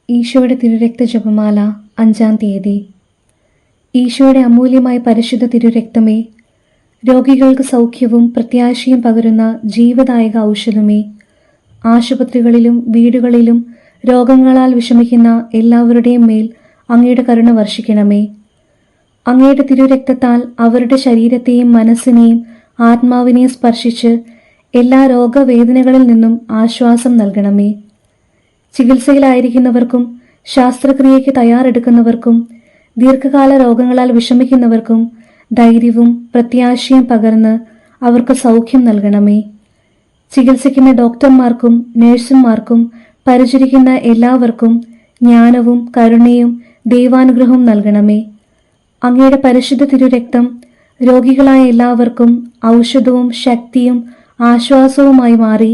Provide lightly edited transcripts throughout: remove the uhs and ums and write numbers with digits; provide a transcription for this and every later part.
ഈശോയുടെ തിരുരക്ത ജപമാല 5-ാം തീയതി. ഈശോയുടെ അമൂല്യമായ പരിശുദ്ധ തിരുരക്തമേ, രോഗികൾക്ക് സൗഖ്യവും പ്രത്യാശയും പകരുന്ന ജീവദായക ഔഷധമേ, ആശുപത്രികളിലും വീടുകളിലും രോഗങ്ങളാൽ വിഷമിക്കുന്ന എല്ലാവരുടെയും മേൽ അങ്ങയുടെ കരുണ വർഷിക്കണമേ. അങ്ങയുടെ തിരുരക്തത്താൽ അവരുടെ ശരീരത്തെയും മനസ്സിനെയും ആത്മാവിനെയും സ്പർശിച്ച് എല്ലാ രോഗവേദനകളിൽ നിന്നും ആശ്വാസം നൽകണമേ. ചികിത്സയിലായിരിക്കുന്നവർക്കും ശാസ്ത്രക്രിയയ്ക്ക് തയ്യാറെടുക്കുന്നവർക്കും ദീർഘകാല രോഗങ്ങളാൽ വിഷമിക്കുന്നവർക്കും ധൈര്യവും പ്രത്യാശയും പകർന്ന് അവർക്ക് സൗഖ്യം നൽകണമേ. ചികിത്സിക്കുന്ന ഡോക്ടർമാർക്കും നഴ്സുമാർക്കും പരിചരിക്കുന്ന എല്ലാവർക്കും ജ്ഞാനവും കരുണയും ദൈവാനുഗ്രഹവും നൽകണമേ. അങ്ങയുടെ പരിശുദ്ധ തിരുരക്തം രോഗികളായ എല്ലാവർക്കും ഔഷധവും ശക്തിയും ആശ്വാസവുമായി മാറി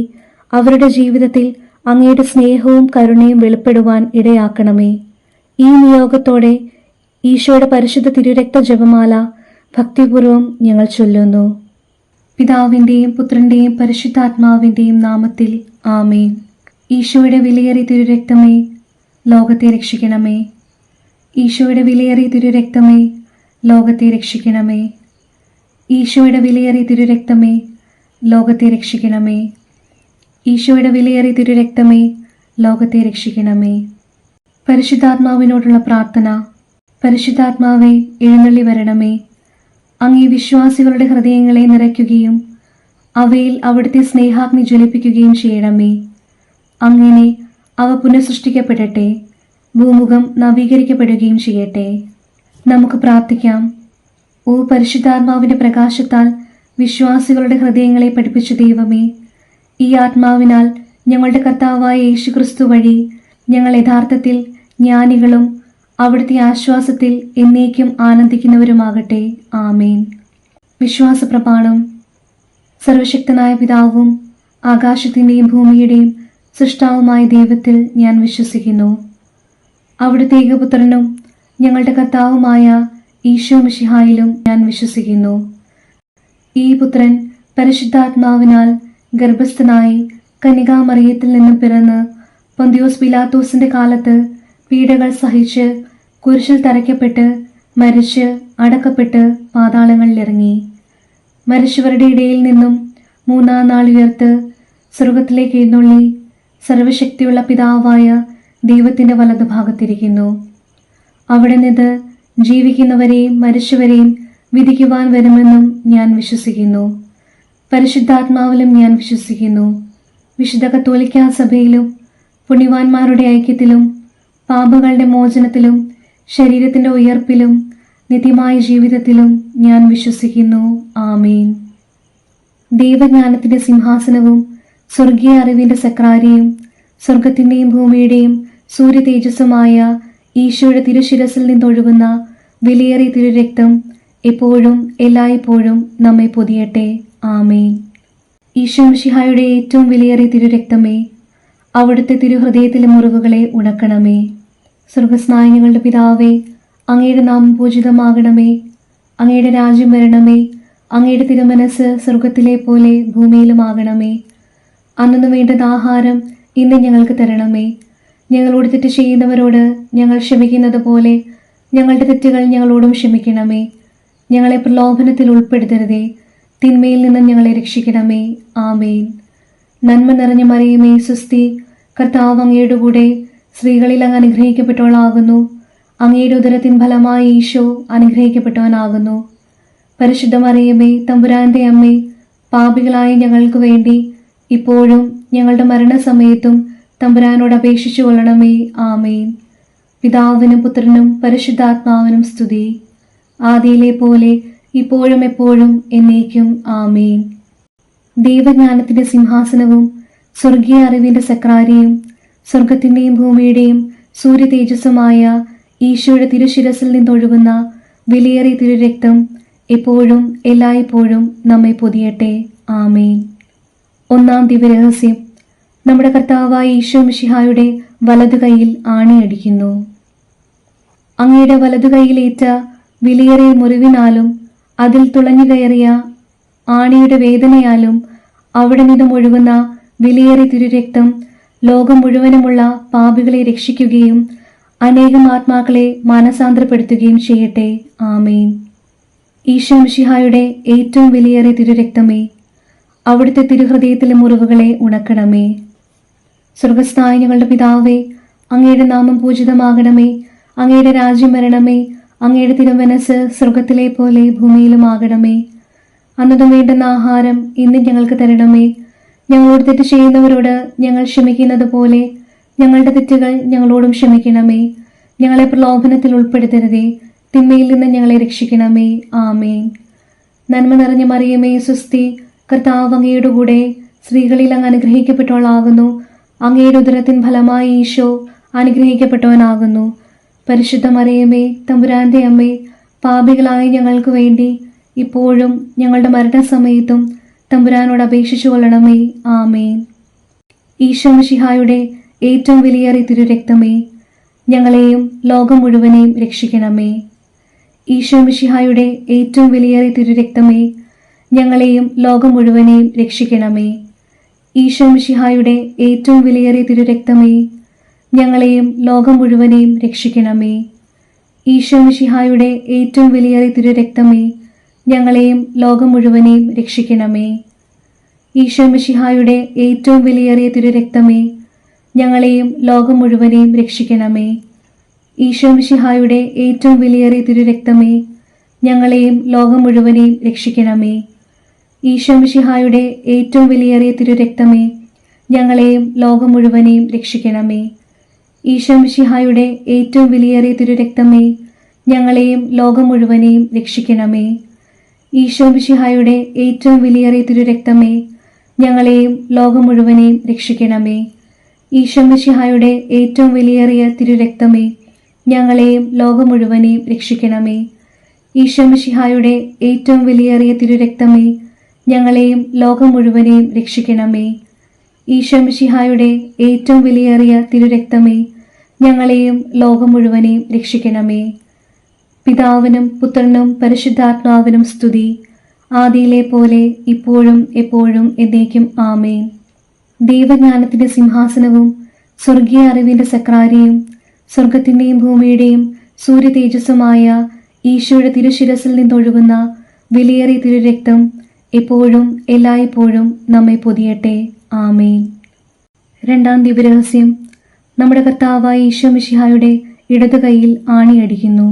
അവരുടെ ജീവിതത്തിൽ അങ്ങയുടെ സ്നേഹവും കരുണയും വെളിപ്പെടുവാൻ ഇടയാക്കണമേ. ഈ നിയോഗത്തോടെ ഈശോയുടെ പരിശുദ്ധ തിരുരക്ത ജപമാല ഭക്തിപൂർവം ഞങ്ങൾ ചൊല്ലുന്നു. പിതാവിൻ്റെയും പുത്രൻ്റെയും പരിശുദ്ധാത്മാവിൻ്റെയും നാമത്തിൽ ആമേൻ. ഈശോയുടെ വിലയേറിയ തിരുരക്തമേ, ലോകത്തെ രക്ഷിക്കണമേ. ഈശോയുടെ വിലയേറിയ തിരുരക്തമേ, ലോകത്തെ രക്ഷിക്കണമേ. ഈശോയുടെ വിലയേറിയ തിരുരക്തമേ, ലോകത്തെ രക്ഷിക്കണമേ. ഈശോയുടെ വിലയേറിയ തിരുരക്തമേ, ലോകത്തെ രക്ഷിക്കണമേ. പരിശുദ്ധാത്മാവിനോടുള്ള പ്രാർത്ഥന. പരിശുദ്ധാത്മാവേ, എഴുന്നള്ളി വരണമേ. അങ്ങേ വിശ്വാസികളുടെ ഹൃദയങ്ങളെ നിറയ്ക്കുകയും അവയിൽ അവിടുത്തെ സ്നേഹാഗ്നി ജ്വലിപ്പിക്കുകയും ചെയ്യണമേ. അങ്ങനെ അവ പുനഃസൃഷ്ടിക്കപ്പെടട്ടെ, ഭൂമുഖം നവീകരിക്കപ്പെടുകയും ചെയ്യട്ടെ. നമുക്ക് പ്രാർത്ഥിക്കാം. ഓ പരിശുദ്ധാത്മാവിന്റെ പ്രകാശത്താൽ വിശ്വാസികളുടെ ഹൃദയങ്ങളെ പഠിപ്പിച്ച ദൈവമേ, ഈ ആത്മാവിനാൽ ഞങ്ങളുടെ കർത്താവായ യേശുക്രിസ്തു വഴി ഞങ്ങൾ യഥാർത്ഥത്തിൽ ജ്ഞാനികളും അവിടുത്തെ ആശ്വാസത്തിൽ എന്നേക്കും ആനന്ദിക്കുന്നവരുമാകട്ടെ. ആമേൻ. വിശ്വാസപ്രമാണം. സർവശക്തനായ പിതാവും ആകാശത്തിൻ്റെയും ഭൂമിയുടെയും സൃഷ്ടാവുമായ ദൈവത്തിൽ ഞാൻ വിശ്വസിക്കുന്നു. അവിടുത്തെ ഏകപുത്രനും ഞങ്ങളുടെ കർത്താവുമായ ഈശോ മിശിഹായിലും ഞാൻ വിശ്വസിക്കുന്നു. ഈ പുത്രൻ പരിശുദ്ധാത്മാവിനാൽ ഗർഭസ്ഥനായി കന്യകാമറിയത്തിൽ നിന്നും പിറന്ന് പൊന്തിയോസ് പിലാത്തോസിന്റെ കാലത്ത് പീഡകൾ സഹിച്ച് കുരിശിൽ തറയ്ക്കപ്പെട്ട് മരിച്ച് അടക്കപ്പെട്ട് പാതാളങ്ങളിലിറങ്ങി. മരിച്ചവരുടെ ഇടയിൽ നിന്നും 3-ാം നാൾ ഉയർത്ത് സ്വർഗത്തിലേക്ക് എഴുന്നള്ളി സർവശക്തിയുള്ള പിതാവായ ദൈവത്തിന്റെ വലതുഭാഗത്തിരിക്കുന്നു. അവിടെ നിന്ന് ജീവിക്കുന്നവരെയും മരിച്ചവരെയും വിധിക്കുവാൻ വരുമെന്നും ഞാൻ വിശ്വസിക്കുന്നു. പരിശുദ്ധാത്മാവിലും ഞാൻ വിശ്വസിക്കുന്നു. വിശുദ്ധ കത്തോലിക്കാ സഭയിലും പുണ്യവാന്മാരുടെ ഐക്യത്തിലും പാപങ്ങളുടെ മോചനത്തിലും ശരീരത്തിന്റെ ഉയർപ്പിലും നിത്യമായ ജീവിതത്തിലും ഞാൻ വിശ്വസിക്കുന്നു. ആമേൻ. ദൈവജ്ഞാനത്തിന്റെ സിംഹാസനവും സ്വർഗീയ അറിവിന്റെ സക്രാരിയും സ്വർഗത്തിന്റെയും ഭൂമിയുടെയും സൂര്യ തേജസ്സുമായ ഈശോയുടെ തിരുശിരസിൽ നിന്നൊഴുകുന്ന വിലയേറിയ തിരുരക്തം എപ്പോഴും എല്ലായ്പ്പോഴും നമ്മെ പൊതിയട്ടെ. ആമേൻ. ഈശോ മിശിഹായുടെ ഏറ്റവും വിലയേറിയ തിരുരക്തമേ, അവിടുത്തെ തിരുഹൃദയത്തിലെ മുറിവുകളെ ഉണക്കണമേ. സ്വർഗസ്നായങ്ങളുടെ പിതാവേ, അങ്ങയുടെ നാമം പൂജിതമാകണമേ. അങ്ങയുടെ രാജ്യം വരണമേ. അങ്ങയുടെ തിരുമനസ് സ്വർഗത്തിലെ പോലെ ഭൂമിയിലുമാകണമേ. അന്നു വേണ്ടുന്ന ആഹാരം ഇന്ന് ഞങ്ങൾക്ക് തരണമേ. ഞങ്ങളോട് തെറ്റ് ചെയ്യുന്നവരോട് ഞങ്ങൾ ക്ഷമിക്കുന്നത് പോലെ ഞങ്ങളുടെ തെറ്റുകൾ ഞങ്ങളോടും ക്ഷമിക്കണമേ. ഞങ്ങളെ പ്രലോഭനത്തിൽ ഉൾപ്പെടുത്തരുതേ, തിന്മയിൽ നിന്ന് ഞങ്ങളെ രക്ഷിക്കണമേ. ആമേൻ. നന്മ നിറഞ്ഞ മറിയമേ, സ്വസ്തി, കർത്താവ് അങ്ങയുടെ കൂടെ സ്ത്രീകളിൽ അങ്ങ് അനുഗ്രഹിക്കപ്പെട്ടവളാകുന്നു. അങ്ങയുടെ ഉദരത്തിൻ ഫലമായ ഈശോ അനുഗ്രഹിക്കപ്പെട്ടവനാകുന്നു. പരിശുദ്ധ മറിയമേ, തമ്പുരാന്റെ അമ്മേ, പാപികളായ ഞങ്ങൾക്ക് വേണ്ടി ഇപ്പോഴും ഞങ്ങളുടെ മരണസമയത്തും തമ്പുരാനോട് അപേക്ഷിച്ചു കൊള്ളണമേ. ആമേൻ. പിതാവിനും പുത്രനും പരിശുദ്ധാത്മാവിനും സ്തുതി, ആദിയിലെ പോലെ ഇപ്പോഴും എപ്പോഴും എന്നേക്കും. ആമേൻ. ദൈവജ്ഞാനത്തിന്റെ സിംഹാസനവും സ്വർഗീയ അറിവിന്റെ സക്രാരിയും സ്വർഗത്തിന്റെയും ഭൂമിയുടെയും സൂര്യ തേജസ്സുമായ ഈശോയുടെ തിരുശിരസിൽ നിന്നൊഴുകുന്ന വിലയേറിയ തിരുരക്തം എപ്പോഴും എല്ലായ്പ്പോഴും നമ്മെ പൊതിയട്ടെ. ആമേൻ. 1-ാം ദിവ്യരഹസ്യം. നമ്മുടെ കർത്താവായ ഈശോ മിശിഹായുടെ വലതുകൈയിൽ ആണിയടിക്കുന്നു. അങ്ങയുടെ വലതുകൈയിലേറ്റ വിലയേറിയ മുറിവിനാലും അതിൽ തുളഞ്ഞു കയറിയ ആണിയുടെ വേദനയാലും അവിടെ നിന്നും ഒഴുകുന്ന വിലയേറിയ തിരുരക്തം ലോകം മുഴുവനുമുള്ള പാപികളെ രക്ഷിക്കുകയും അനേകം ആത്മാക്കളെ മാനസാന്തരപ്പെടുത്തുകയും ചെയ്യട്ടെ. ആമേൻ. ഈശോ മിശിഹായുടെ ഏറ്റവും വിലയേറിയ തിരുരക്തമേ, അവിടുത്തെ തിരുഹൃദയത്തിലെ മുറിവുകളെ ഉണക്കണമേ. സ്വർഗസ്ഥനായ ഞങ്ങളുടെ പിതാവേ, അങ്ങയുടെ നാമം പൂജിതമാകണമേ. അങ്ങയുടെ രാജ്യം വരണമേ. അങ്ങയുടെ തിരുമനസ് സ്വർഗത്തിലെ പോലെ ഭൂമിയിലുമാകണമേ. അന്നതും വേണ്ടുന്ന ആഹാരം ഇന്ന് ഞങ്ങൾക്ക് തരണമേ. ഞങ്ങളോട് തെറ്റ് ചെയ്യുന്നവരോട് ഞങ്ങൾ ക്ഷമിക്കുന്നത് പോലെ ഞങ്ങളുടെ തെറ്റുകൾ ഞങ്ങളോടും ക്ഷമിക്കണമേ. ഞങ്ങളെ പ്രലോഭനത്തിൽ ഉൾപ്പെടുത്തരുതേ, തിന്മയിൽ നിന്ന് ഞങ്ങളെ രക്ഷിക്കണമേ. ആമേൻ. നന്മ നിറഞ്ഞ മറിയമേ, സ്വസ്തി, കർത്താവ് അങ്ങയുടെ കൂടെ സ്ത്രീകളിൽ അങ്ങ് അനുഗ്രഹിക്കപ്പെട്ടവളാകുന്നു. അങ്ങയുടെ ഉദരത്തിൻ ഫലമായി ഈശോ അനുഗ്രഹിക്കപ്പെട്ടവനാകുന്നു. പരിശുദ്ധ മറിയമേ, തമ്പുരാന്റെ അമ്മേ, പാപികളായ ഞങ്ങൾക്ക് വേണ്ടി ഇപ്പോഴും ഞങ്ങളുടെ മരണസമയത്തും തമ്പുരാനോട് അപേക്ഷിച്ചു കൊള്ളണമേ. ആമേൻ. ഈശോ മിശിഹായുടെ ഏറ്റവും വിലയേറിയ തിരുരക്തമേ, ഞങ്ങളെയും ലോകം മുഴുവനെയും രക്ഷിക്കണമേ. ഈശോ മിശിഹായുടെ ഏറ്റവും വിലയേറിയ തിരുരക്തമേ, ഞങ്ങളെയും ലോകം മുഴുവനെയും രക്ഷിക്കണമേ. ഈശോ മിശിഹായുടെ ഏറ്റവും വിലയേറിയ തിരുരക്തമേ, ഞങ്ങളെയും ലോകം മുഴുവനെയും രക്ഷിക്കണമേ. ഈശോ മിശിഹായുടെ ഏറ്റവും വിലയേറിയ തിരുരക്തമേ, ഞങ്ങളെയും ലോകം മുഴുവനെയും രക്ഷിക്കണമേ. ഈശോ മിശിഹായുടെ ഏറ്റവും വിലയേറിയ തിരുരക്തമേ, ഞങ്ങളെയും ലോകം മുഴുവനെയും രക്ഷിക്കണമേ. ഈശോ മിശിഹായുടെ ഏറ്റവും വിലയേറിയ തിരുരക്തമേ, ഞങ്ങളെയും ലോകം മുഴുവനെയും രക്ഷിക്കണമേ. ഈശോ മിശിഹായുടെ ഏറ്റവും വിലയേറിയ തിരുരക്തമേ, ഞങ്ങളെയും ലോകം മുഴുവനെയും രക്ഷിക്കണമേ. ഈശോ മിശിഹായുടെ ഏറ്റവും വിലയേറിയ തിരുരക്തമേ, ഞങ്ങളെയും ലോകം മുഴുവനെയും രക്ഷിക്കണമേ. ഈശോ മിശിഹായുടെ ഏറ്റവും വിലയേറിയ തിരുരക്തമേ, ഞങ്ങളെയും ലോകം മുഴുവനെയും രക്ഷിക്കണമേ. ഈശോ മിശിഹായുടെ ഏറ്റവും വിലയേറിയ തിരുരക്തമേ, ഞങ്ങളെയും ലോകം മുഴുവനെയും രക്ഷിക്കണമേ. ഈശോ മിശിഹായുടെ ഏറ്റവും വിലയേറിയ തിരുരക്തമേ, ഞങ്ങളെയും ലോകം മുഴുവനെയും രക്ഷിക്കണമേ. ഈശോ മിശിഹായുടെ ഏറ്റവും വിലയേറിയ തിരുരക്തമേ, ഞങ്ങളെയും ലോകം മുഴുവനെയും രക്ഷിക്കണമേ. പിതാവിനും പുത്രനും പരിശുദ്ധാത്മാവിനും സ്തുതി, ആദിയിലെ പോലെ ഇപ്പോഴും എപ്പോഴും എന്നേക്കും. ആമേൻ. ദൈവജ്ഞാനത്തിന്റെ സിംഹാസനവും സ്വർഗീയ അറിവിന്റെ സക്രാരിയും സ്വർഗത്തിന്റെയും ഭൂമിയുടെയും സൂര്യ തേജസ്സുമായ ഈശോയുടെ തിരുശിരസിൽ നിന്നൊഴുകുന്ന വിലയേറിയ തിരുരക്തം എപ്പോഴും എല്ലായ്പ്പോഴും നമ്മെ പൊതിയട്ടെ. ആമേൻ. രണ്ടാം ദിവ്യരഹസ്യം. നമ്മുടെ കർത്താവായ ഈശോ മിശിഹായുടെ ഇടതു കൈയിൽ ആണിയടിക്കുന്നു.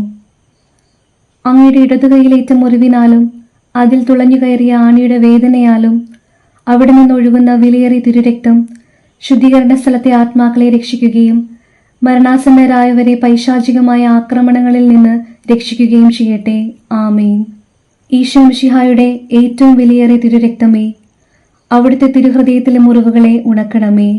അങ്ങയുടെ ഇടതു കൈയിലേറ്റ മുറിവിനാലും അതിൽ തുളഞ്ഞു കയറിയ ആണിയുടെ വേദനയാലും അവിടെ നിന്നൊഴുകുന്ന വിലയേറിയ തിരുരക്തം ശുദ്ധീകരണ സ്ഥലത്തെ ആത്മാക്കളെ രക്ഷിക്കുകയും മരണാസന്നരായവരെ പൈശാചികമായ ആക്രമണങ്ങളിൽ നിന്ന് രക്ഷിക്കുകയും ചെയ്യട്ടെ. ആമേൻ. ഈശോ മിശിഹായുടെ ഏറ്റവും വിലയേറിയ തിരുരക്തമേ, അവിടുത്തെ തിരുഹൃദയത്തിലെ മുറിവുകളെ ഉണക്കണമേ.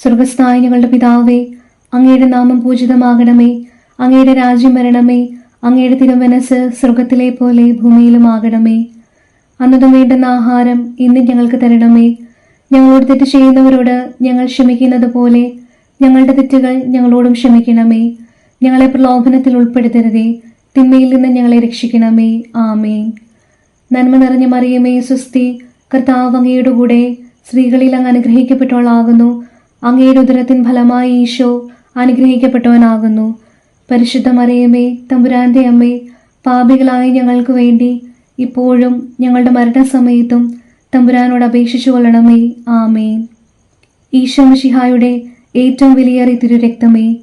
സ്വർഗസ്ഥനായ ഞങ്ങളുടെ പിതാവേ, അങ്ങയുടെ നാമം പൂജിതമാകണമേ. അങ്ങയുടെ രാജ്യം വരണമേ. അങ്ങയുടെ തിരുമനസ് സ്വർഗത്തിലെ പോലെ ഭൂമിയിലുമാകണമേ. അന്നതും വേണ്ടുന്ന ആഹാരം ഇന്ന് ഞങ്ങൾക്ക് തരണമേ. ഞങ്ങളോട് തെറ്റ് ചെയ്യുന്നവരോട് ഞങ്ങൾ ക്ഷമിക്കുന്നത് പോലെ ഞങ്ങളുടെ തെറ്റുകൾ ഞങ്ങളോടും ക്ഷമിക്കണമേ. ഞങ്ങളെ പ്രലോഭനത്തിൽ ഉൾപ്പെടുത്തരുതേ, തിന്മയിൽ നിന്ന് ഞങ്ങളെ രക്ഷിക്കണമേ. ആമേൻ. നന്മ നിറഞ്ഞ മറിയമേ, സ്വസ്തി, കർത്താവ് അങ്ങയുടെ കൂടെ സ്ത്രീകളിൽ അങ്ങ് അനുഗ്രഹിക്കപ്പെട്ടവളാകുന്നു. അങ്ങയുടെ ഉദരത്തിൻ ഫലമായി ഈശോ അനുഗ്രഹിക്കപ്പെട്ടവനാകുന്നു. പരിശുദ്ധ മറിയമേ, തമ്പുരാന്റെ അമ്മേ, പാപികളായ ഞങ്ങൾക്ക് വേണ്ടി ഇപ്പോഴും ഞങ്ങളുടെ മരണസമയത്തും തമ്പുരാനോട് അപേക്ഷിച്ചു കൊള്ളണമേ. ആമേൻ. ഈശോ മിശിഹായുടെ ഏറ്റവും വിലയേറിയ തിരുരക്തമേ,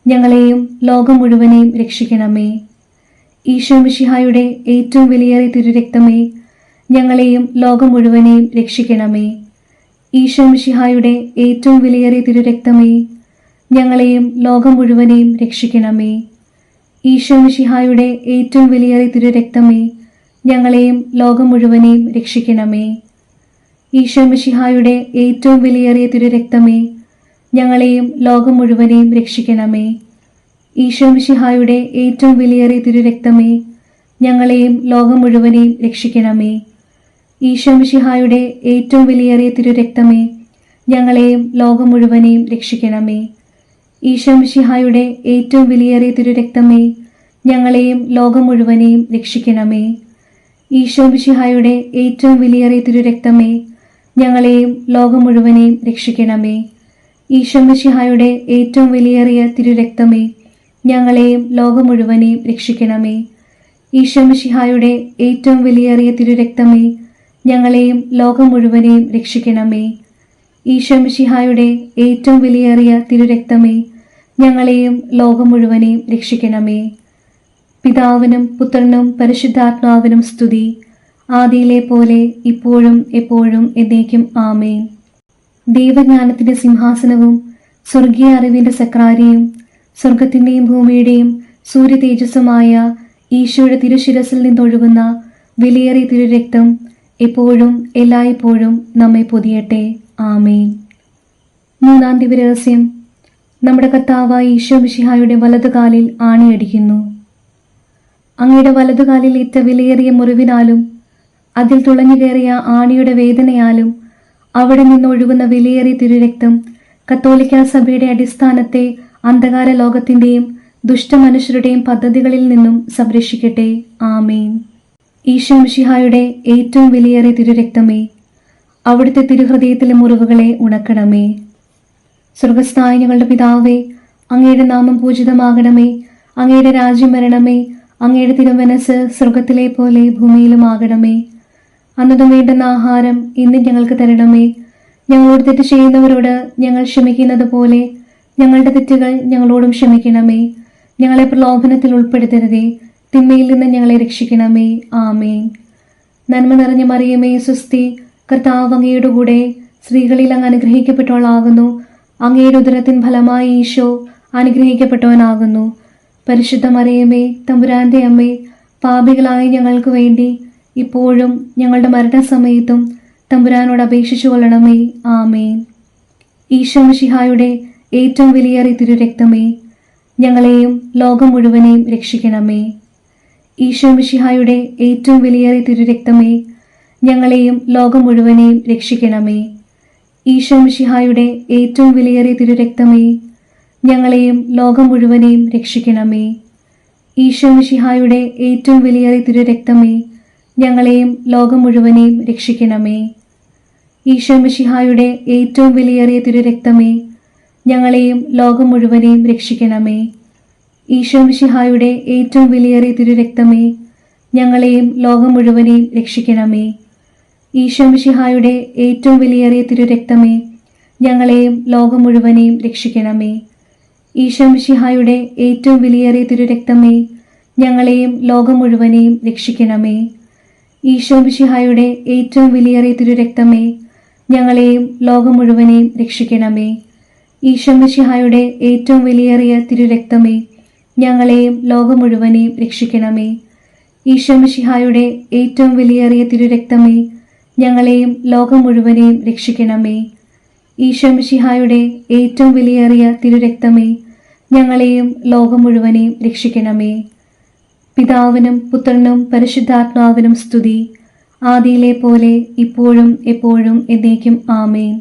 ഞങ്ങളെയും ലോകം മുഴുവനെയും രക്ഷിക്കണമേ. ഈശോ മിശിഹായുടെ ഏറ്റവും വിലയേറിയ തിരുരക്തമേ, ഞങ്ങളെയും ലോകം മുഴുവനെയും രക്ഷിക്കണമേ. ഈശോ മിശിഹായുടെ ഏറ്റവും വിലയേറിയ തിരുരക്തമേ, ഞങ്ങളെയും ലോകം മുഴുവനെയും രക്ഷിക്കണമേ. ഈശോ മിശിഹായുടെ ഏറ്റവും വിലയേറിയ തിരുരക്തമേ, ഞങ്ങളെയും ലോകം മുഴുവനെയും രക്ഷിക്കണമേ. ഈശോ മിശിഹായുടെ ഏറ്റവും വിലയേറിയ തിരുരക്തമേ, ഞങ്ങളെയും ലോകം മുഴുവനെയും രക്ഷിക്കണമേ. ഈശോ മിശിഹായുടെ ഏറ്റവും വിലയേറിയ തിരുരക്തമേ, ഞങ്ങളെയും ലോകം മുഴുവനെയും രക്ഷിക്കണമേ. ഈശോ മിശിഹായുടെ ഏറ്റവും വിലയേറിയ തിരുരക്തമേ, ഞങ്ങളെയും ലോകം മുഴുവനെയും രക്ഷിക്കണമേ. ഈശോ മിശിഹായുടെ ഏറ്റവും വിലയേറിയ തിരുരക്തമേ, ഞങ്ങളെയും ലോകം മുഴുവനെയും രക്ഷിക്കണമേ. ഈശോ മിശിഹായുടെ ഏറ്റവും വിലയേറിയ തിരുരക്തമേ, ഞങ്ങളെയും ലോകം മുഴുവനെയും രക്ഷിക്കണമേ. ഈശോ മിശിഹായുടെ ഏറ്റവും വിലയേറിയ തിരുരക്തമേ, ഞങ്ങളെയും ലോകം മുഴുവനെയും രക്ഷിക്കണമേ. ഈശോ മിശിഹായുടെ ഏറ്റവും വിലയേറിയ തിരുരക്തമേ, ഞങ്ങളെയും ലോകം മുഴുവനെയും രക്ഷിക്കണമേ. ഈശോ മിശിഹായുടെ ഏറ്റവും വിലയേറിയ തിരുരക്തമേ, ഞങ്ങളെയും ലോകം മുഴുവനെയും രക്ഷിക്കണമേ. പിതാവിനും പുത്രനും പരിശുദ്ധാത്മാവിനും സ്തുതി, ആദിയിലെ പോലെ ഇപ്പോഴും എപ്പോഴും എന്നേക്കും ആമേൻ. ദൈവജ്ഞാനത്തിന്റെ സിംഹാസനവും സ്വർഗീയ അറിവിന്റെ സക്രാരിയും സ്വർഗത്തിന്റെയും ഭൂമിയുടെയും സൂര്യ തേജസ്സുമായ ഈശോയുടെ തിരുശിരസിൽ നിന്നൊഴുകുന്ന വിലയേറിയ തിരുരക്തം എപ്പോഴും എല്ലായ്പ്പോഴും നമ്മെ പൊതിയട്ടെ. ആമേൻ. മൂന്നാം ദിവരഹസ്യം. നമ്മുടെ കർത്താവായ ഈശോ മിശിഹായുടെ വലതുകാലിൽ ആണിയടിക്കുന്നു. അങ്ങയുടെ വലതുകാലിൽ ഏറ്റ വിലയേറിയ മുറിവിനാലും അതിൽ തുളഞ്ഞു കയറിയ ആണിയുടെ വേദനയാലും അവിടെ നിന്നൊഴുകുന്ന വിലയേറിയ തിരുരക്തം കത്തോലിക്കാ സഭയുടെ അടിസ്ഥാനത്തെ അന്ധകാര ലോകത്തിന്റെയും ദുഷ്ടമനുഷ്യരുടെയും പദ്ധതികളിൽ നിന്നും സംരക്ഷിക്കട്ടെ. ആമേൻ. ഈശോ മിശിഹായുടെ ഏറ്റവും വിലയേറിയ തിരുരക്തമേ, അവിടുത്തെ തിരുഹൃദയത്തിലെ മുറിവുകളെ ഉണക്കണമേ. സ്വർഗസ്ഥനായ ഞങ്ങളുടെ പിതാവേ, അങ്ങയുടെ നാമം പൂജിതമാകണമേ. അങ്ങയുടെ രാജ്യം വരണമേ. അങ്ങയുടെ തിരുമനസ് സ്വർഗത്തിലെ പോലെ ഭൂമിയിലും ആകണമേ. അന്നതും വേണ്ടുന്ന ആഹാരം ഇന്ന് ഞങ്ങൾക്ക് തരണമേ. ഞങ്ങളോട് തെറ്റ് ചെയ്യുന്നവരോട് ഞങ്ങൾ ക്ഷമിക്കുന്നത് പോലെ ഞങ്ങളുടെ തെറ്റുകൾ ഞങ്ങളോടും ക്ഷമിക്കണമേ. ഞങ്ങളെ പ്രലോഭനത്തിൽ ഉൾപ്പെടുത്തരുതേ, തിന്മയിൽ നിന്ന് ഞങ്ങളെ രക്ഷിക്കണമേ. ആമേൻ. നന്മ നിറഞ്ഞ മറിയമേ, സ്വസ്തി, കർത്താവ് അങ്ങയുടെ കൂടെ സ്ത്രീകളിൽ അങ്ങ് അനുഗ്രഹിക്കപ്പെട്ടവളാകുന്നു. അങ്ങയുടെ ഉദരത്തിൻ ഫലമായി ഈശോ അനുഗ്രഹിക്കപ്പെട്ടവനാകുന്നു. പരിശുദ്ധ മറിയമേ, തമ്പുരാന്റെ അമ്മേ, പാപികളായ ഞങ്ങൾക്ക് വേണ്ടി ഇപ്പോഴും ഞങ്ങളുടെ മരണസമയത്തും തമ്പുരാനോട് അപേക്ഷിച്ചു കൊള്ളണമേ. ആമേൻ. ഈശോ മിശിഹായുടെ ഏറ്റവും വിലയേറിയ തിരുരക്തമേ, ഞങ്ങളെയും ലോകം മുഴുവനെയും രക്ഷിക്കണമേ. ഈശോ മിശിഹായുടെ ഏറ്റവും വിലയേറിയ തിരുരക്തമേ, ഞങ്ങളെയും ലോകം മുഴുവനെയും രക്ഷിക്കണമേ. ഈശോ മിശിഹായുടെ ഏറ്റവും വിലയേറിയ തിരുരക്തമേ, ഞങ്ങളെയും ലോകം മുഴുവനെയും രക്ഷിക്കണമേ. ഈശോ മിശിഹായുടെ ഏറ്റവും വിലയേറിയ തിരുരക്തമേ, ഞങ്ങളെയും ലോകം മുഴുവനെയും രക്ഷിക്കണമേ. ഈശോ മിശിഹായുടെ ഏറ്റവും വിലയേറിയ തിരുരക്തമേ, ഞങ്ങളെയും ലോകം മുഴുവനെയും രക്ഷിക്കണമേ. ഈശോ മിശിഹായുടെ ഏറ്റവും വിലയേറിയ തിരുരക്തമേ, ഞങ്ങളെയും ലോകം മുഴുവനെയും രക്ഷിക്കണമേ. ഈശോ മിശിഹായുടെ ഏറ്റവും വിലയേറിയ തിരുരക്തമേ, ഞങ്ങളെയും ലോകം മുഴുവനെയും രക്ഷിക്കണമേ. ഈശോ മിശിഹായുടെ ഏറ്റവും വിലയേറിയ തിരുരക്തമേ, ഞങ്ങളെയും ലോകം മുഴുവനെയും രക്ഷിക്കണമേ. ഈശോ മിശിഹായുടെ ഏറ്റവും വിലയേറിയ തിരുരക്തമേ, ഞങ്ങളെയും ലോകം മുഴുവനെയും രക്ഷിക്കണമേ. ഈശോ മിശിഹായുടെ ഏറ്റവും വിലയേറിയ തിരുരക്തമേ, ഞങ്ങളെയും ലോകം മുഴുവനെയും രക്ഷിക്കണമേ. ഈശോ മിശിഹായുടെ ഏറ്റവും വിലയേറിയ തിരുരക്തമേ, ഞങ്ങളെയും ലോകം മുഴുവനെയും രക്ഷിക്കണമേ. ഈശോ മിശിഹായുടെ ഏറ്റവും വിലയേറിയ തിരുരക്തമേ, ഞങ്ങളെയും ലോകം മുഴുവനെയും രക്ഷിക്കണമേ. പിതാവിനും പുത്രനും പരിശുദ്ധാത്മാവിനും സ്തുതി, ആദിയിലെ പോലെ ഇപ്പോഴും എപ്പോഴും എന്നേക്കും ആമേൻ.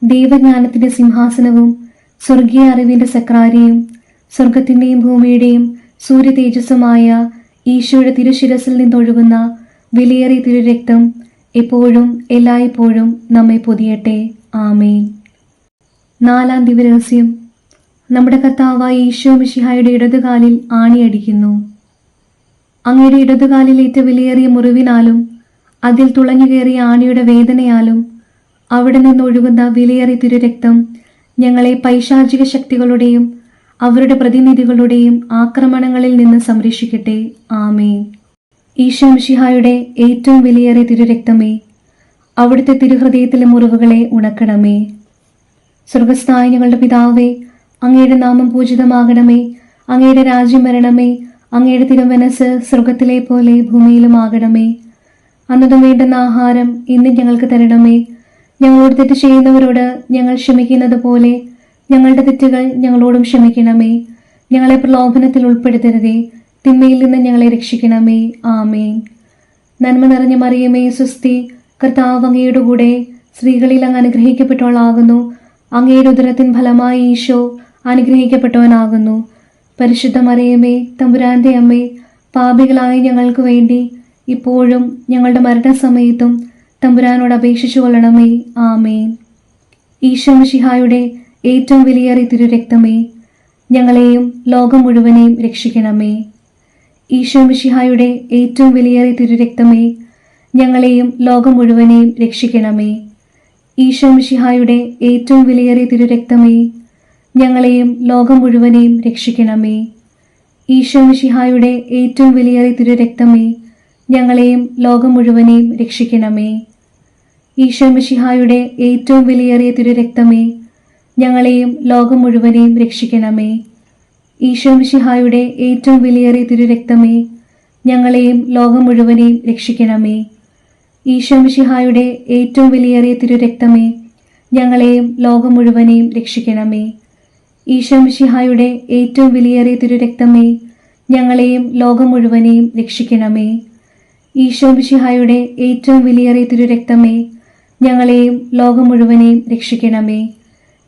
ദൈവജ്ഞാനത്തിന്റെ സിംഹാസനവും സ്വർഗീയ അറിവിന്റെ സക്രാരിയും സ്വർഗത്തിന്റെയും ഭൂമിയുടെയും സൂര്യ തേജസ്സുമായ ഈശോയുടെ തിരുശിരസിൽ നിന്നൊഴുകുന്ന വിലയേറിയ തിരുരക്തം എപ്പോഴും എല്ലായ്പ്പോഴും നമ്മെ പൊതിയട്ടെ. ആമേൻ. നാലാം ദിവരഹസ്യം. നമ്മുടെ കർത്താവായ ഈശോ മിശിഹായുടെ ഇടതുകാലിൽ ആണിയടിക്കുന്നു. അങ്ങയുടെ ഇടതുകാലിലേറ്റ വിലയേറിയ മുറിവിനാലും അതിൽ തുളഞ്ഞു കയറിയ ആണിയുടെ വേദനയാലും അവിടെ നിന്നൊഴുകുന്ന വിലയേറിയ തിരുരക്തം ഞങ്ങളെ പൈശാചിക ശക്തികളുടെയും അവരുടെ പ്രതിനിധികളുടെയും ആക്രമണങ്ങളിൽ നിന്ന് സംരക്ഷിക്കട്ടെ. ആമേൻ. ഈശോ മിശിഹായുടെ ഏറ്റവും വിലയേറിയ തിരുരക്തമേ, അവിടുത്തെ തിരുഹൃദയത്തിലെ മുറിവുകളെ ഉണക്കണമേ. സ്വർഗസ്ഥനായ ഞങ്ങളുടെ പിതാവേ, അങ്ങയുടെ നാമം പൂജിതമാകണമേ. അങ്ങയുടെ രാജ്യം വരണമേ. അങ്ങയുടെ തിരുമനസ് സ്വർഗത്തിലെ പോലെ ഭൂമിയിലും ആകണമേ. അന്നതും വേണ്ടുന്ന ആഹാരം ഇന്ന് ഞങ്ങൾക്ക് തരണമേ. ഞങ്ങളോട് തെറ്റ് ചെയ്യുന്നവരോട് ഞങ്ങൾ ക്ഷമിക്കുന്നത് പോലെ ഞങ്ങളുടെ തെറ്റുകൾ ഞങ്ങളോടും ക്ഷമിക്കണമേ. ഞങ്ങളെ പ്രലോഭനത്തിൽ ഉൾപ്പെടുത്തരുതേ, തിന്മയിൽ നിന്ന് ഞങ്ങളെ രക്ഷിക്കണമേ. ആമേൻ. നന്മ നിറഞ്ഞ മറിയമേ, സ്വസ്തി, കർത്താവ് അങ്ങയുടെ കൂടെ സ്ത്രീകളിൽ അങ്ങ് അനുഗ്രഹിക്കപ്പെട്ടവളാകുന്നു. അങ്ങയുടെ ഉദരത്തിൻ ഫലമായി ഈശോ അനുഗ്രഹിക്കപ്പെട്ടവനാകുന്നു. പരിശുദ്ധ മറിയമേ, തമ്പുരാന്റെ അമ്മേ, പാപികളായ ഞങ്ങൾക്ക് വേണ്ടി ഇപ്പോഴും ഞങ്ങളുടെ മരണസമയത്തും തമ്പുരാനോട് അപേക്ഷിച്ചു കൊള്ളണമേ. ആമേൻ. ഈശോ മിശിഹായുടെ ഏറ്റവും വിലയേറിയ തിരുരക്തമേ, ഞങ്ങളെയും ലോകം മുഴുവനെയും രക്ഷിക്കണമേ. ഈശോ മിശിഹായുടെ ഏറ്റവും വിലയേറിയ തിരുരക്തമേ, ഞങ്ങളെയും ലോകം മുഴുവനെയും രക്ഷിക്കണമേ. ഈശോ മിശിഹായുടെ ഏറ്റവും വിലയേറിയ തിരുരക്തമേ, ഞങ്ങളെയും ലോകം മുഴുവനെയും രക്ഷിക്കണമേ. ഈശോ മിശിഹായുടെ ഏറ്റവും വിലയേറിയ തിരുരക്തമേ, ഞങ്ങളെയും ലോകം മുഴുവനെയും രക്ഷിക്കണമേ. ഈശോ മിശിഹായുടെ ഏറ്റവും വിലയേറിയ തിരുരക്തമേ, ഞങ്ങളെയും ലോകം മുഴുവനെയും രക്ഷിക്കണമേ. ഈശോ മിശിഹായുടെ ഏറ്റവും വിലയേറിയ തിരുരക്തമേ, ഞങ്ങളെയും ലോകം മുഴുവനെയും രക്ഷിക്കണമേ. ഈശോ മിശിഹായുടെ ഏറ്റവും വിലയേറിയ തിരുരക്തമേ, ഞങ്ങളെയും ലോകം മുഴുവനെയും രക്ഷിക്കണമേ. ഈശോ മിശിഹായുടെ ഏറ്റവും വിലയേറിയ തിരുരക്തമേ, ഞങ്ങളെയും ലോകം മുഴുവനെയും രക്ഷിക്കണമേ. ഈശോ മിശിഹായുടെ ഏറ്റവും വിലയേറിയ തിരുരക്തമേ, ഞങ്ങളെയും ലോകം മുഴുവനെയും രക്ഷിക്കണമേ.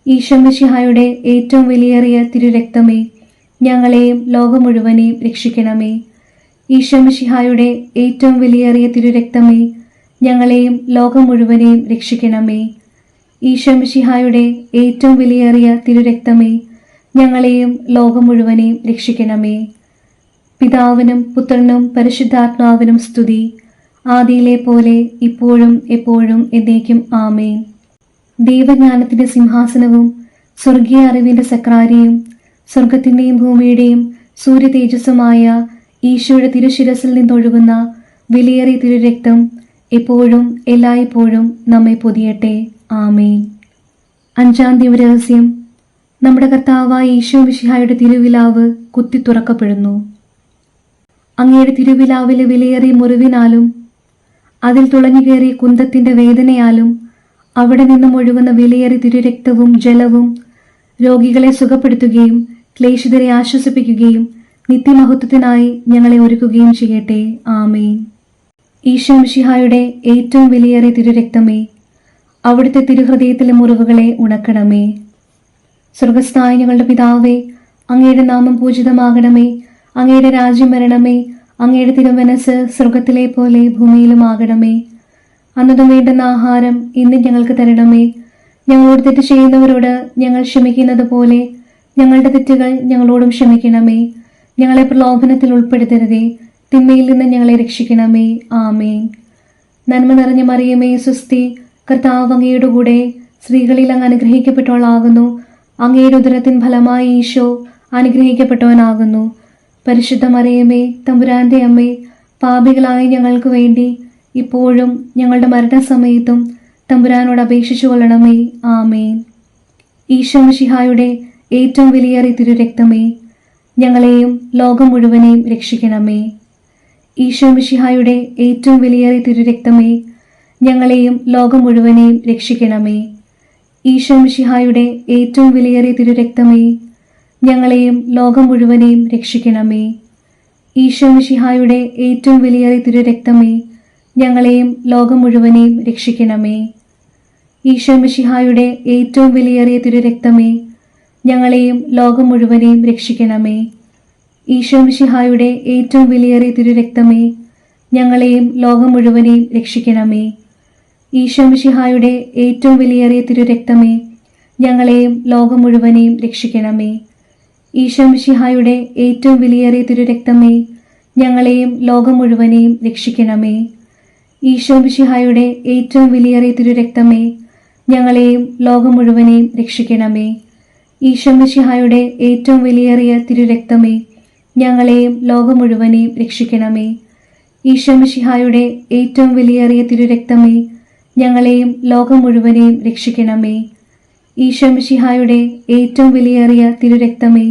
ഈശോ മിശിഹായുടെ ഏറ്റവും വിലയേറിയ തിരുരക്തമേ, ഞങ്ങളെയും ലോകം മുഴുവനെയും രക്ഷിക്കണമേ. ഈശോ മിശിഹായുടെ ഏറ്റവും വിലയേറിയ തിരുരക്തമേ, ഞങ്ങളെയും ലോകം മുഴുവനെയും രക്ഷിക്കണമേ. ഈശോ മിശിഹായുടെ ഏറ്റവും വിലയേറിയ തിരുരക്തമേ, ഞങ്ങളെയും ലോകം മുഴുവനെയും രക്ഷിക്കണമേ. പിതാവിനും പുത്രനും പരിശുദ്ധാത്മാവിനും സ്തുതി, ആദിയിലെ പോലെ ഇപ്പോഴും എപ്പോഴും എന്നേക്കും ആമേൻ. ദൈവജ്ഞാനത്തിന്റെ സിംഹാസനവും സ്വർഗീയ അറിവിന്റെ സക്രാരിയും സ്വർഗത്തിന്റെയും ഭൂമിയുടെയും സൂര്യ തേജസ്സുമായ ഈശോയുടെ തിരുശിരസിൽ നിന്നൊഴുകുന്ന വിലയേറിയ തിരുരക്തം എപ്പോഴും എല്ലായ്പ്പോഴും നമ്മെ പൊതിയട്ടെ. ആമേൻ. 5-ാം ദിവരഹസ്യം. നമ്മുടെ കർത്താവായ ഈശോ മിശിഹായുടെ തിരുവിലാവ് കുത്തി തുറക്കപ്പെടുന്നു. അങ്ങയുടെ തിരുവിലാവിലെ വിലയേറിയ മുറിവിനാലും അതിൽ തുളഞ്ഞുകയറിയ കുന്തത്തിന്റെ വേദനയാലും അവിടെ നിന്നും ഒഴുകുന്ന വിലയേറിയ തിരുരക്തവും ജലവും രോഗികളെ സുഖപ്പെടുത്തുകയും ക്ലേശിതരെ ആശ്വസിപ്പിക്കുകയും നിത്യമഹത്വത്തിനായി ഞങ്ങളെ ഒരുക്കുകയും ചെയ്യട്ടെ. ആമേൻ. ഈശോ മിശിഹായുടെ ഏറ്റവും വിലയേറിയ തിരുരക്തമേ, അവിടുത്തെ തിരുഹൃദയത്തിലെ മുറിവുകളെ ഉണക്കണമേ. സ്വർഗസ്ഥനായ ഞങ്ങളുടെ പിതാവേ, അങ്ങയുടെ നാമം പൂജിതമാകണമേ. അങ്ങയുടെ രാജ്യം വരണമേ. അങ്ങയുടെ തിരുമനസ് സ്വർഗത്തിലെ പോലെ ഭൂമിയിലുമാകണമേ. അന്നതും വേണ്ടുന്ന ആഹാരം ഇന്ന് ഞങ്ങൾക്ക് തരണമേ. ഞങ്ങളോട് തെറ്റ് ചെയ്യുന്നവരോട് ഞങ്ങൾ ക്ഷമിക്കുന്നത് പോലെ ഞങ്ങളുടെ തെറ്റുകൾ ഞങ്ങളോടും ക്ഷമിക്കണമേ. ഞങ്ങളെ പ്രലോഭനത്തിൽ ഉൾപ്പെടുത്തരുതേ, തിന്മയിൽ നിന്ന് ഞങ്ങളെ രക്ഷിക്കണമേ. ആമേൻ. നന്മ നിറഞ്ഞ മറിയമേ, സ്വസ്തി, കർത്താവ് അങ്ങയുടെ കൂടെ സ്ത്രീകളിൽ അങ്ങ് അനുഗ്രഹിക്കപ്പെട്ടവളാകുന്നു. അങ്ങയുടെ ഉദരത്തിൻ ഫലമായി ഈശോ അനുഗ്രഹിക്കപ്പെട്ടവനാകുന്നു. പരിശുദ്ധ മറിയമേ, തമ്പുരാന്റെ അമ്മേ, പാപികളായ ഞങ്ങൾക്ക് വേണ്ടി ഇപ്പോഴും ഞങ്ങളുടെ മരണസമയത്തും തമ്പുരാനോട് അപേക്ഷിച്ചു കൊള്ളണമേ. ആമേൻ. ഈശോ മിശിഹായുടെ ഏറ്റവും വിലയേറിയ തിരുരക്തമേ, ഞങ്ങളെയും ലോകം മുഴുവനെയും രക്ഷിക്കണമേ. ഈശോ മിശിഹായുടെ ഏറ്റവും വിലയേറിയ തിരുരക്തമേ, ഞങ്ങളെയും ലോകം മുഴുവനെയും രക്ഷിക്കണമേ. ഈശോ മിശിഹായുടെ ഏറ്റവും വിലയേറിയ തിരുരക്തമേ, ഞങ്ങളെയും ലോകം മുഴുവനെയും രക്ഷിക്കണമേ. ഈശോ മിശിഹായുടെ ഏറ്റവും വിലയേറിയ തിരുരക്തമേ, ഞങ്ങളെയും ലോകം മുഴുവനെയും രക്ഷിക്കണമേ. ഈശോ മിശിഹായുടെ ഏറ്റവും വിലയേറിയ തിരുരക്തമേ, ഞങ്ങളെയും ലോകം മുഴുവനെയും രക്ഷിക്കണമേ. ഈശോ മിശിഹായുടെ ഏറ്റവും വിലയേറിയ തിരുരക്തമേ, ഞങ്ങളെയും ലോകം മുഴുവനെയും രക്ഷിക്കണമേ. ഈശോ മിശിഹായുടെ ഏറ്റവും വിലയേറിയ തിരുരക്തമേ, ഞങ്ങളെയും ലോകം മുഴുവനെയും രക്ഷിക്കണമേ. ഈശോ മിശിഹായുടെ ഏറ്റവും വിലയേറിയ തിരുരക്തമേ, ഞങ്ങളെയും ലോകം മുഴുവനെയും രക്ഷിക്കണമേ. ഈശോ മിശിഹായുടെ ഏറ്റവും വിലയേറിയ തിരുരക്തമേ, ഞങ്ങളെയും ലോകം മുഴുവനെയും രക്ഷിക്കണമേ. ഈശോ മിശിഹായുടെ ഏറ്റവും വിലയേറിയ തിരുരക്തമേ, ഞങ്ങളെയും ലോകം മുഴുവനെയും രക്ഷിക്കണമേ. ഈശോ മിശിഹായുടെ ഏറ്റവും വിലയേറിയ തിരുരക്തമേ, ഞങ്ങളെയും ലോകം മുഴുവനെയും രക്ഷിക്കണമേ. ഈശോ മിശിഹായുടെ ഏറ്റവും വിലയേറിയ തിരുരക്തമേ,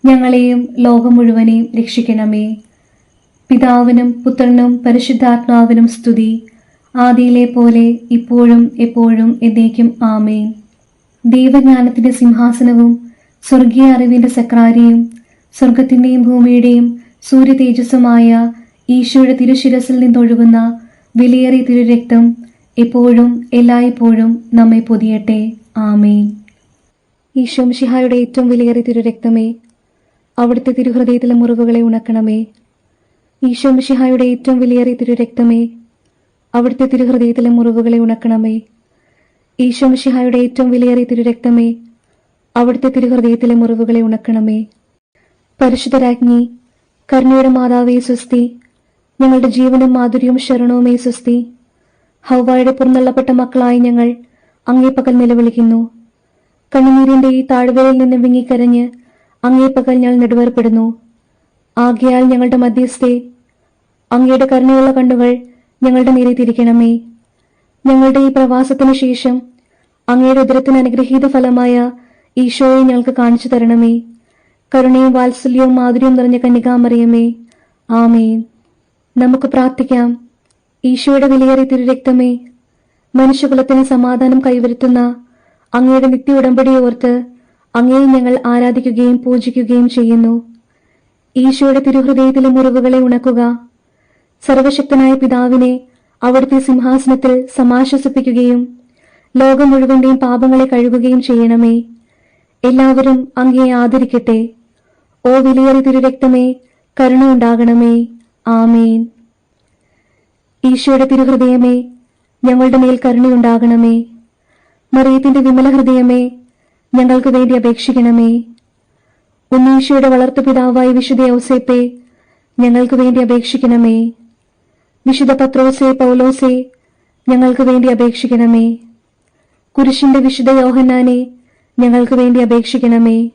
ഞങ്ങളെയും ലോകം മുഴുവനെയും രക്ഷിക്കണമേ. പിതാവിനും പുത്രനും പരിശുദ്ധാത്മാവിനും സ്തുതി, ആദിയിലെ പോലെ ഇപ്പോഴും എപ്പോഴും എന്നേക്കും ആമേൻ. ദൈവജ്ഞാനത്തിന്റെ സിംഹാസനവും സ്വർഗീയ അറിവിന്റെ സക്രാരിയും സ്വർഗത്തിന്റെയും ഭൂമിയുടെയും സൂര്യ തേജസ്സുമായ ഈശോയുടെ തിരുശിരസിൽ നിന്നൊഴുകുന്ന വിലയേറിയ തിരുരക്തം എപ്പോഴും എല്ലായ്പ്പോഴും നമ്മെ പൊതിയട്ടെ. ആമേൻ. ഈശോ മിശിഹായുടെ ഏറ്റവും വിലയേറിയ തിരുരക്തമേ, അവിടുത്തെ തിരുഹൃദയത്തിലെ മുറിവുകളെ ഉണക്കണമേ. ഈശോ മിശിഹായുടെ ഏറ്റവും വിലയേറിയ തിരുരക്തമേ, അവിടുത്തെ തിരുഹൃദയത്തിലെ മുറിവുകളെ ഉണക്കണമേ. ഈശോ മിശിഹായുടെ ഏറ്റവും വിലയേറിയ തിരുരക്തമേ, അവിടുത്തെ തിരുഹൃദയത്തിലെ മുറിവുകളെ ഉണക്കണമേ. പരിശുദ്ധരാജ്ഞി, കരുണയുടെ മാതാവേ സ്വസ്തി. ഞങ്ങളുടെ ജീവനും മാധുര്യവും ശരണവുമേ സ്വസ്തി. ഹവ്വായുടെ പുറന്തള്ളപ്പെട്ട മക്കളായി ഞങ്ങൾ അങ്ങേ പകൽ നിലവിളിക്കുന്നു. കണ്ണുനീരിന്റെ ഈ താഴ്വരയിൽ നിന്ന് വിങ്ങിക്കരഞ്ഞ് അങ്ങേ പകൽ ഞങ്ങൾ നെടുവേർപ്പെടുന്നു. ആകയാൽ ഞങ്ങളുടെ മധ്യസ്ഥെ, അങ്ങയുടെ കരുണയുള്ള കണ്ണുകൾ ഞങ്ങളുടെ നേരെ തിരിക്കണമേ. ഞങ്ങളുടെ ഈ പ്രവാസത്തിനു ശേഷം അങ്ങയുടെ ഉദരത്തിന് അനുഗ്രഹീത ഫലമായ ഈശോയെ ഞങ്ങൾക്ക് കാണിച്ചു തരണമേ. കരുണയും വാത്സല്യവും മാധുര്യവും നിറഞ്ഞ കന്യകാമറിയമേ, ആമേൻ. നമുക്ക് പ്രാർത്ഥിക്കാം. ഈശോയുടെ വിലയേറിയ തിരുരക്തമേ, മനുഷ്യകുലത്തിന് സമാധാനം കൈവരുത്തുന്ന അങ്ങയുടെ നിത്യ ഉടമ്പടിയെ ഓർത്ത് അങ്ങയെ ഞങ്ങൾ ആരാധിക്കുകയും പൂജിക്കുകയും ചെയ്യുന്നു. ഈശോയുടെ തിരുഹൃദയത്തിലെ മുറിവുകളെ ഉണക്കുക. സർവശക്തനായ പിതാവിനെ അവിടുത്തെ സിംഹാസനത്തിൽ സമാശ്വസിപ്പിക്കുകയും ലോകം മുഴുവന്റെയും പാപങ്ങളെ കഴുകുകയും ചെയ്യണമേ. എല്ലാവരും അങ്ങയെ ആദരിക്കട്ടെ. ഓ വിലയേറിയ തിരുരക്തമേ, കരുണയുണ്ടാകണമേ. ആമേൻ. ഈശോയുടെ തിരുഹൃദയമേ, ഞങ്ങളുടെ മേൽ കരുണയുണ്ടാകണമേ. മറിയത്തിന്റെ വിമല ഹൃദയമേ, ഞങ്ങൾക്ക് വേണ്ടി അപേക്ഷിക്കണമേ. ഉണ്ണീശോയുടെ വളർത്തുപിതാവായ വിശുദ്ധ യൗസേപ്പേ, ഞങ്ങൾക്ക് വേണ്ടി അപേക്ഷിക്കണമേ. വിശുദ്ധ പത്രോസേ, പൗലോസേ, ഞങ്ങൾക്ക് വേണ്ടി അപേക്ഷിക്കണമേ. കുരിശിന്റെ വിശുദ്ധ യോഹന്നാനെ, ഞങ്ങൾക്ക് വേണ്ടി അപേക്ഷിക്കണമേ.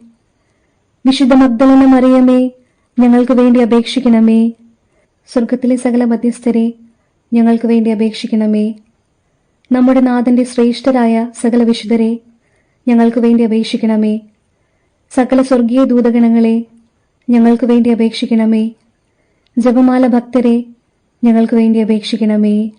വിശുദ്ധ മഗ്ദലന മറിയമേ, ഞങ്ങൾക്ക് വേണ്ടി അപേക്ഷിക്കണമേ. സ്വർഗത്തിലെ സകല മധ്യസ്ഥരെ, ഞങ്ങൾക്ക് വേണ്ടി അപേക്ഷിക്കണമേ. നമ്മുടെ നാഥന്റെ ശ്രേഷ്ഠരായ സകല വിശുദ്ധരെ, ഞങ്ങൾക്ക് വേണ്ടി അപേക്ഷിക്കണമേ. സകല സ്വർഗീയ ദൂതഗണങ്ങളെ, ഞങ്ങൾക്ക് വേണ്ടി അപേക്ഷിക്കണമേ. ജപമാല ഭക്തരെ, ഞങ്ങൾക്ക് വേണ്ടി അപേക്ഷിക്കണമേ.